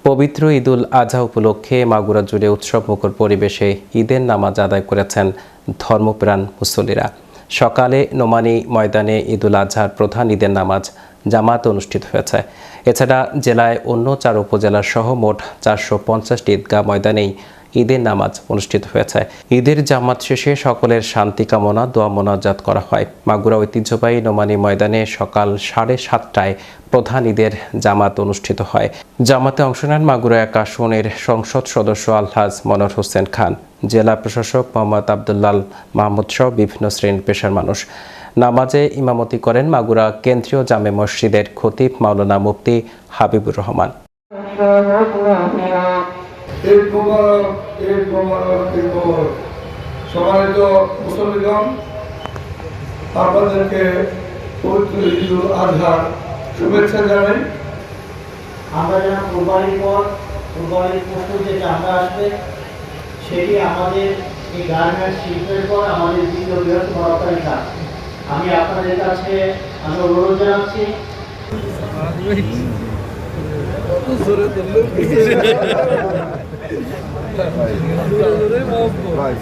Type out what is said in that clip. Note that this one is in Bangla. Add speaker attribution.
Speaker 1: পবিত্র ঈদুল আজহা উপলক্ষে মাগুরা জুড়ে উৎসবমুখর পরিবেশে ঈদের নামাজ আদায় করেছেন ধর্মপ্রাণ মুসল্লিরা। সকালে নোমানী ময়দানে ঈদুল আজহার প্রধান ঈদের নামাজ জামাত অনুষ্ঠিত হয়েছে। এছাড়া জেলায় অন্য 4 উপজেলা সহ মোট 450টি ঈদগাহ ময়দানেই ঈদের নামাজ অনুষ্ঠিত হয়েছে। ঈদের জামাত শেষে সকলের শান্তি কামনা দোয়া মোনাজাত করা হয়। মাগুরা ঐতিহ্যবাহী নোমানী ময়দানে সকাল 7:30টায় প্রধান ঈদের জামাত অনুষ্ঠিত হয়। জামাতে অংশ নেন মাগুরা 1 আসনের সংসদ সদস্য আলহাজ মনোয়ার হোসেন খান, জেলা প্রশাসক মোহাম্মদ আবদুল্লাল মাহমুদ সহ বিভিন্ন শ্রেণীর পেশার মানুষ। নামাজে ইমামতি করেন মাগুরা কেন্দ্রীয় জামে মসজিদের খতিব মাওলানা মুফতি হাবিবুর রহমান।
Speaker 2: সম্মানিত মুসল্লিগণ, আপনাদেরকে পবিত্র ঈদুল আজহার শুভেচ্ছা জানাই।
Speaker 3: আমরা যেন কোরবানির পশু যে চামড়া আসবে সেটি আমাদের এই গার্মেন্টস শিল্পের পর আমাদের দ্বিতীয় বৃহত্তম রপ্তানি কাজ। আমি আপনাদের কাছে অনুরোধ জানাচ্ছি